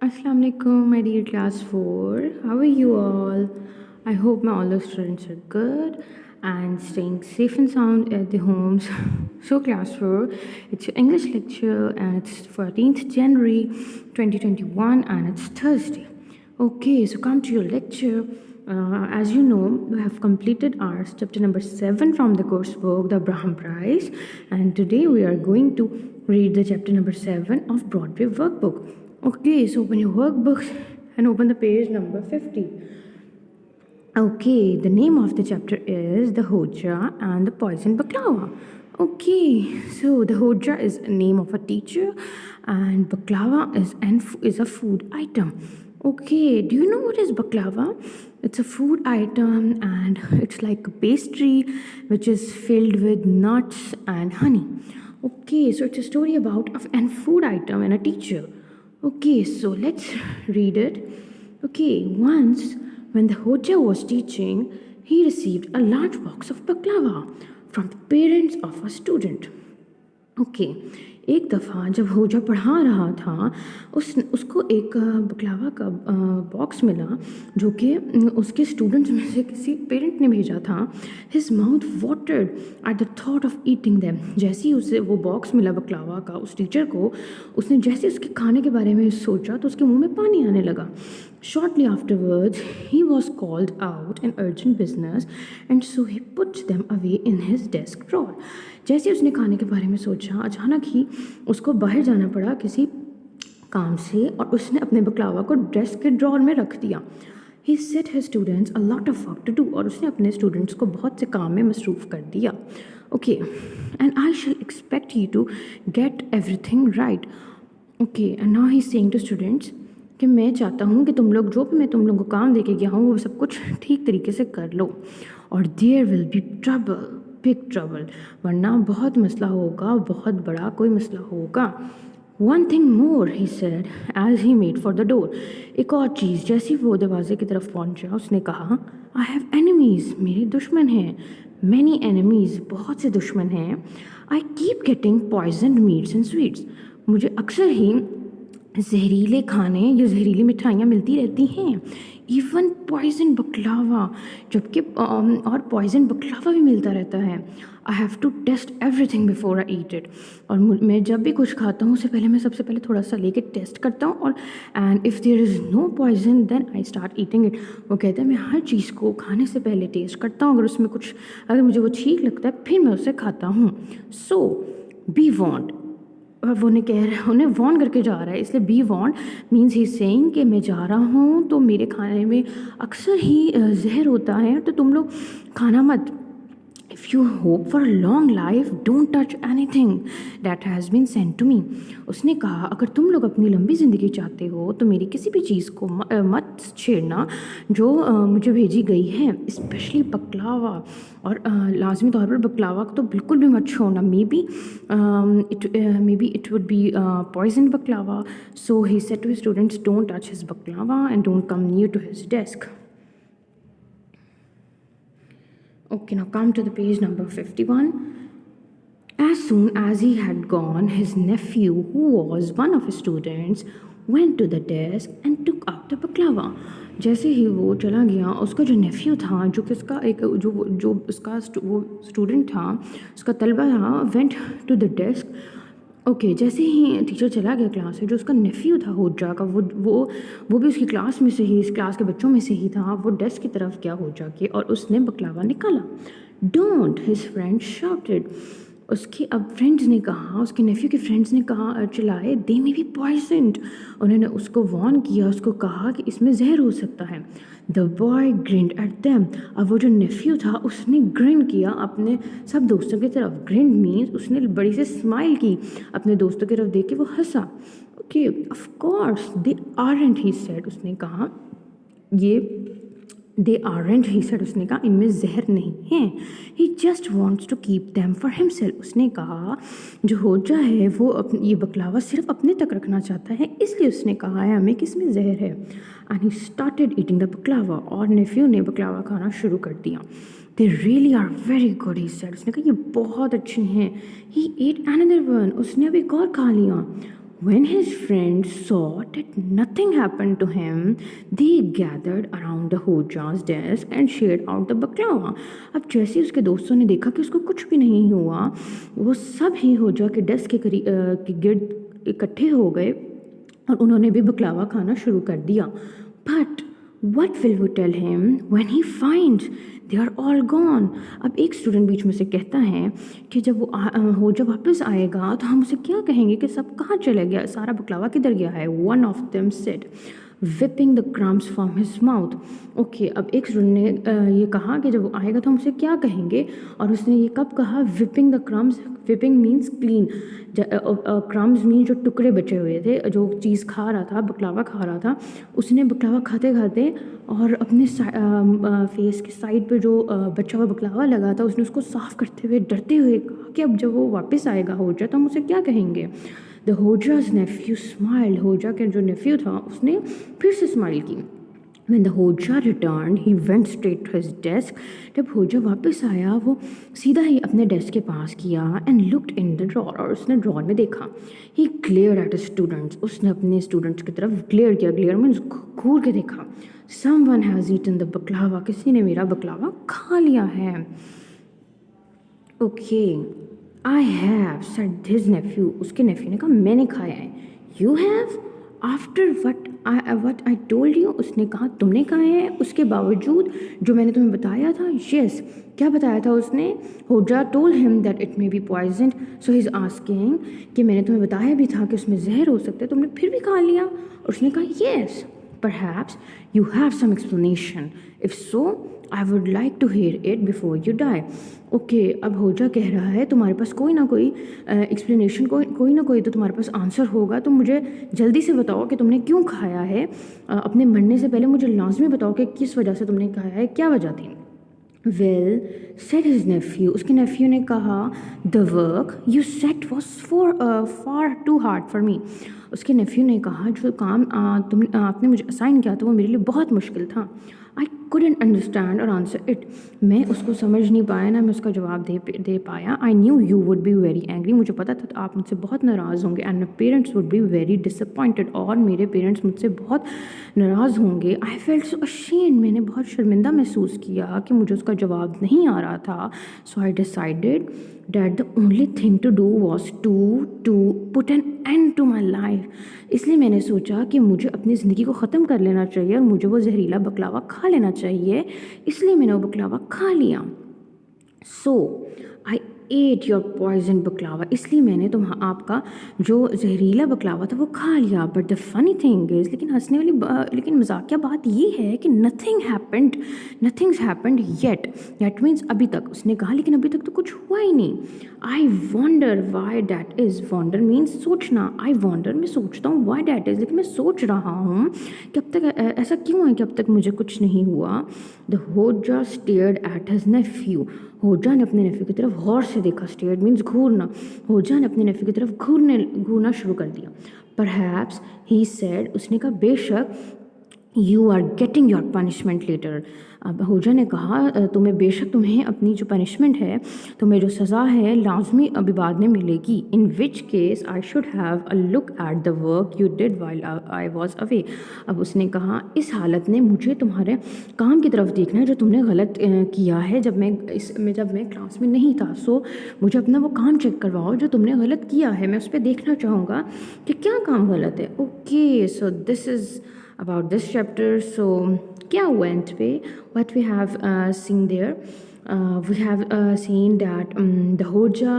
Assalamu alaikum, my dear class 4. How are you all? I hope my all the students are good and staying safe and sound at their homes. So, class 4, it's your English lecture and it's 14th January 2021 and it's Thursday. Okay, so come to your lecture. As you know, we have completed our chapter number 7 from the course book, The Abraham Prize, and today we are going to read the chapter number 7 of Broadway workbook. Okay, so open your workbooks and open the page number 50. Okay, the name of the chapter is The Hoja and the Poison Baklava. Okay, so the Hoja is a name of a teacher and baklava is a food item. Okay, do you know what is baklava? It's a food item and it's like a pastry which is filled with nuts and honey. Okay, so it's a story about a food item and a teacher. Okay, so let's read it. Okay, once when the Hoja was teaching, he received a large box of baklava from the parents of a student. Okay एक दफ़ा जब होजा पढ़ा रहा था उसको एक बकलावा का बॉक्स मिला जो कि उसके स्टूडेंट्स में से किसी पेरेंट ने भेजा था. His mouth watered at the thought of eating them. जैसे ही उसे वो बॉक्स मिला बकलावा का उस टीचर को, उसने जैसे उसके खाने के बारे में सोचा तो उसके मुंह में पानी आने लगा. Shortly afterwards, he was called out in urgent business and so he put them away in his desk drawer. जैसे उसने खाने के बारे में सोचा, अचानक ही उसको बाहर जाना पड़ा किसी काम से और उसने अपने बकलावा को डेस्क के ड्रॉर में रख दिया. He set his students a lot of work to do और उसने अपने स्टूडेंट्स को बहुत से काम में मसरूफ़ कर दिया. Okay, and I shall expect you to get everything right. Okay, and now he's saying to students कि मैं चाहता हूँ कि तुम लोग जो भी मैं तुम लोगों को काम दे के गया हूँ वो सब कुछ ठीक तरीके से कर लो. और there will be trouble, big trouble, वरना बहुत मसला होगा, बहुत बड़ा कोई मसला होगा. One thing more he said as he made for the door. एक और चीज़. जैसे वो दरवाजे की तरफ पहुँचा उसने कहा, आई हैव एनिमीज़, मेरे दुश्मन हैं. मैनी एनिमीज़, बहुत से दुश्मन हैं. I keep getting poison meats and sweets, मुझे अक्सर ही जहरीले खाने या जहरीली मिठाइयाँ मिलती रहती हैं. इवन पॉइजन बकलावा, जबकि और पॉइजन बकलावा भी मिलता रहता है. I have to test everything before I eat it. और मैं जब भी कुछ खाता हूँ उससे पहले मैं सबसे पहले थोड़ा सा लेके टेस्ट करता हूँ और and if there is no poison then I start eating it. वो कहता है मैं हर चीज़ को खाने से पहले टेस्ट करता हूँ, अगर उसमें कुछ अगर मुझे वो ठीक लगता है फिर मैं उसे खाता हूँ. सो बी वॉन्ट, वो उन्हें वॉर्न करके जा रहा है, इसलिए B Warne means he saying कि मैं जा रहा हूँ तो मेरे खाने में अक्सर ही जहर होता है तो तुम लोग खाना मत. If you hope for a long life don't touch anything that has been sent to me. उसने कहा अगर तुम लोग अपनी लंबी ज़िंदगी चाहते हो तो मेरी किसी भी चीज़ को मत छेड़ना जो मुझे भेजी गई है, स्पेशली बकलावा. और लाजमी तौर पर बकलावा तो बिल्कुल भी मत छोड़ना. Maybe it would be poison baklava. So he said to his students don't touch his baklava and don't come near to his desk. Okay, now come to the page number 51. As soon as he had gone, his nephew, who was one of his students, went to the desk and took out the baklava. जैसे ही वो चला गया, उसका जो नेफ्यू था, जो कि उसका एक जो उसका वो स्टूडेंट था, उसका तलबा था, went to the desk. Okay, जैसे ही टीचर चला गया क्लास से, जो उसका नेफ्यू था होजा का, वो भी उसकी क्लास में से ही, इस क्लास के बच्चों में से ही था. वो डेस्क की तरफ गया होजा के और उसने बकलावा निकाला. Don't, his friend shouted. उसके अब फ्रेंड्स ने कहा, उसके नेफ्यू के फ्रेंड्स ने कहा, चिल्लाए, दे मे बी पॉइजन्ड. उन्होंने उसको वॉर्न किया, उसको कहा कि इसमें जहर हो सकता है. The boy grind at them. अब वो जो नेफ्यू था उसने ग्रिन किया अपने सब दोस्तों की तरफ. ग्रिंड मीन्स उसने बड़ी से स्माइल की अपने दोस्तों की तरफ देख के वो हंसा. Okay, of course they aren't, he said. उसने कहा ये दे आरंट, ही सेड. उसने कहा इनमें जहर नहीं है. He just wants to keep them for himself. उसने कहा जो होजा है वो ये बकलावा सिर्फ अपने तक रखना चाहता है, इसलिए उसने कहा है हमें कि इसमें जहर है. And he started eating the baklava. और नेफ्यू ने बकलावा खाना शुरू कर दिया. They really are very good, he said. उसने कहा ये बहुत अच्छे हैं. He ate another one. उसने अब एक और खा लिया. When his friends saw that nothing happened to him, they gathered around the Hoja's desk and shared out the baklava. अब जैसे उसके दोस्तों ने देखा कि उसको कुछ भी नहीं हुआ, वो सब ही होजा के डेस्क के गिर्द इकट्ठे हो गए और उन्होंने भी बकलावा खाना शुरू कर दिया. बट वट विल वो tell him when he finds they are all gone. अब एक स्टूडेंट बीच में से कहता है कि जब वो होजा वापस आएगा तो हम उसे क्या कहेंगे कि सब कहाँ चले गया, सारा बकलावा किधर गया है. One of them said, wiping the crumbs from his mouth. Okay, अब एक स्टूडेंट ने ये कहा कि जब वो आएगा तो हम उसे क्या कहेंगे, और उसने ये कब कहा, wiping the crumbs. Wiping means clean, crumbs mean जो टुकड़े बचे हुए थे, जो चीज़ खा रहा था, बकलावा खा रहा था, उसने बकलावा खाते खाते और अपने फेस के साइड पे जो बचा हुआ बकलावा लगा था उसने उसको साफ़ करते हुए डरते हुए कहा कि अब जब वो वापस आएगा होजा तो हम उसे क्या कहेंगे. The Hoja's nephew smiled. होजा के जो नेफ्यू था उसने फिर से स्माइल की. When the होजा returned, he went straight to his desk. जब होजा वापस आया वो सीधा ही अपने डेस्क के पास किया and looked in the drawer. और उसने ड्रॉर में देखा. He glared at his students. उसने अपने स्टूडेंट्स की तरफ ग्लेयर किया. ग्लेयर मीन्स घूर के देखा. Someone has eaten the baklava. किसी ने मेरा बकलावा खा लिया है. Okay. I have, said his nephew. उसके नेफ्यू ने कहा मैंने खाया है. You have? After what I told you? उसने कहा तुमने खाया है उसके बावजूद जो मैंने तुम्हें बताया था. Yes. क्या बताया था उसने? होजा told him that it may be poisoned. So he's asking कि मैंने तुम्हें बताया भी था कि उसमें जहर हो सकता है, तुमने फिर भी खा लिया. और उसने कहा yes. Perhaps you have some explanation. If so, I would like to hear it before you die. Okay, अब होजा कह रहा है तुम्हारे पास कोई ना कोई एक्सप्लेनेशन, कोई ना कोई तो तुम्हारे पास आंसर होगा. तुम मुझे जल्दी से बताओ कि तुमने क्यों खाया है. अपने मरने से पहले मुझे लाजमी बताओ कि किस वजह से तुमने खाया है, क्या वजह थी. Well said his nephew. उसके नेफ्यू ने कहा the work you set was far too hard for me. उसके नेफ्यू ने कहा जो काम आपने मुझे असाइन किया था वो मेरे लिए बहुत मुश्किल था. आई couldn't अंडरस्टैंड और आंसर इट. मैं उसको समझ नहीं पाया, ना मैं उसका जवाब दे पाया. I knew you would be very angry. मुझे पता था आप मुझसे बहुत नाराज़ होंगे. And my parents would be very disappointed. और मेरे पेरेंट्स मुझसे बहुत नाराज़ होंगे. I felt so ashamed. मैंने बहुत शर्मिंदा महसूस किया कि मुझे उसका जवाब नहीं आ रहा था. So I decided that the only thing to do was to put an end to my life. इसलिए मैंने सोचा कि मुझे अपनी ज़िंदगी को ख़त्म कर लेना चाहिए और मुझे वो जहरीला बकलावा खा लेना चाहिए. इसलिए मैंने वो बकलावा खा लिया. सो आई एट योर पॉइजन बकलावा. इसलिए मैंने आपका जो जहरीला बकलावा था वो खा लिया. But the funny thing is, लेकिन हंसने वाली लेकिन मजाकिया बात ये है कि nothings happened yet. That means अभी तक. उसने कहा लेकिन अभी तक तो कुछ हुआ ही नहीं. I wonder why that is. Wonder means सोचना. आई वॉन्डर, मैं सोचता हूँ. वाई डैट इज़, लेकिन मैं सोच रहा हूँ कि अब तक ऐसा क्यों है कि अब तक मुझे कुछ नहीं हुआ. द होजा स्टेयर्ड एट हिज नेफ्यू. होजा ने अपने नेफ्यू की तरफ गौर से देखा. स्टेयर्ड मीन्स घूरना. होजा ने अपने नेफ्यू की तरफ घूरना शुरू कर दिया. Perhaps he said. उसने कहा बेशक. You are getting your punishment later. अब होजा ने कहा तुम्हें अपनी जो पनिशमेंट है, तुम्हें जो सज़ा है लाजमी अभी बाद में मिलेगी. In which case I should have a look at the work you did while I was away. अब उसने कहा इस हालत में मुझे तुम्हारे काम की तरफ देखना है जो तुमने गलत किया है जब मैं क्लास में नहीं था. सो मुझे अपना वो काम चेक करवाओ जो तुमने गलत किया है. मैं उस पर देखना चाहूँगा कि क्या काम गलत है. Okay, so this is about this chapter. So क्या हुआ अंत पे? What we have seen there, we have seen that the Hoja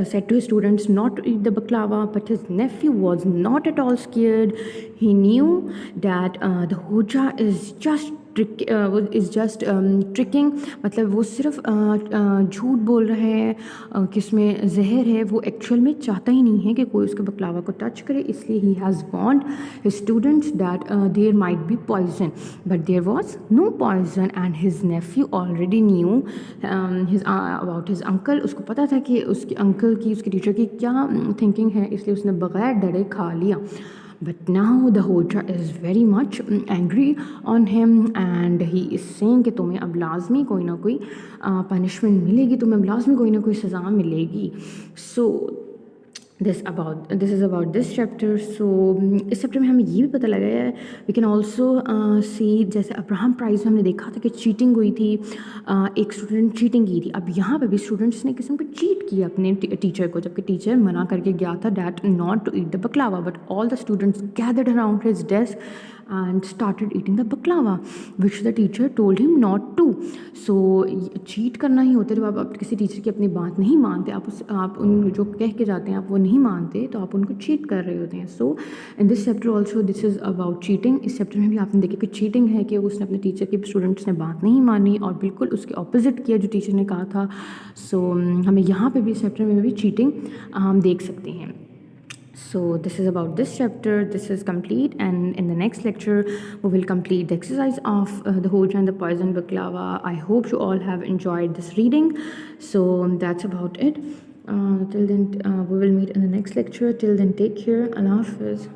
said to his students not to eat the baklava, but his nephew was not at all scared. He knew that the Hoja is just tricking. मतलब वो सिर्फ झूठ बोल रहे हैं कि इसमें जहर है. वो एक्चुअल में चाहता ही नहीं है कि कोई उसके बकलावा को टच करे. इसलिए he has warned his students that there might be poison, but there was no poison. And his nephew already knew about his uncle. उसको पता था कि उसके अंकल की, उसके टीचर की क्या थिंकिंग है, इसलिए उसने बगैर डरे खा लिया. But now the Hoja is very much angry on him and he is saying कि तुम्हें अब लाजमी कोई ना कोई पनिशमेंट मिलेगी, तुम्हें अब लाजमी कोई ना कोई सज़ा मिलेगी. So this is about this chapter. So इस चैप्टर में हमें ये भी पता लगा है, वी कैन ऑल्सो सी, जैसे अब्राहम प्राइज में हमने देखा था कि चीटिंग हुई थी, एक स्टूडेंट चीटिंग की थी. अब यहाँ पे भी स्टूडेंट्स ने किस्म पे चीट किया अपने टीचर को, जबकि टीचर मना करके गया था that not to eat the baklava, but all the students gathered around his desk and started eating the baklava which the teacher told him not to. So cheat करना ही होता है जब आप किसी टीचर की अपनी बात नहीं मानते, आप उन जो कह के जाते हैं आप वो नहीं मानते, तो आप उनको चीट कर रहे होते हैं. So in this chapter also this is about cheating. इस चैप्टर में भी आपने देखा कि चीटिंग है कि उसने अपने टीचर की स्टूडेंट्स ने बात नहीं मानी और बिल्कुल उसके ऑपोजिट किया जो टीचर ने कहा था. सो हमें यहाँ पे भी इस चैप्टर में भी चीटिंग हम देख सकते हैं. So this is about this chapter. This is complete, and in the next lecture we will complete the exercise of the Hojra and the Poison Baklava. I hope you all have enjoyed this reading. So that's about it. Till then we will meet in the next lecture. Till then, take care. Allah Hafiz.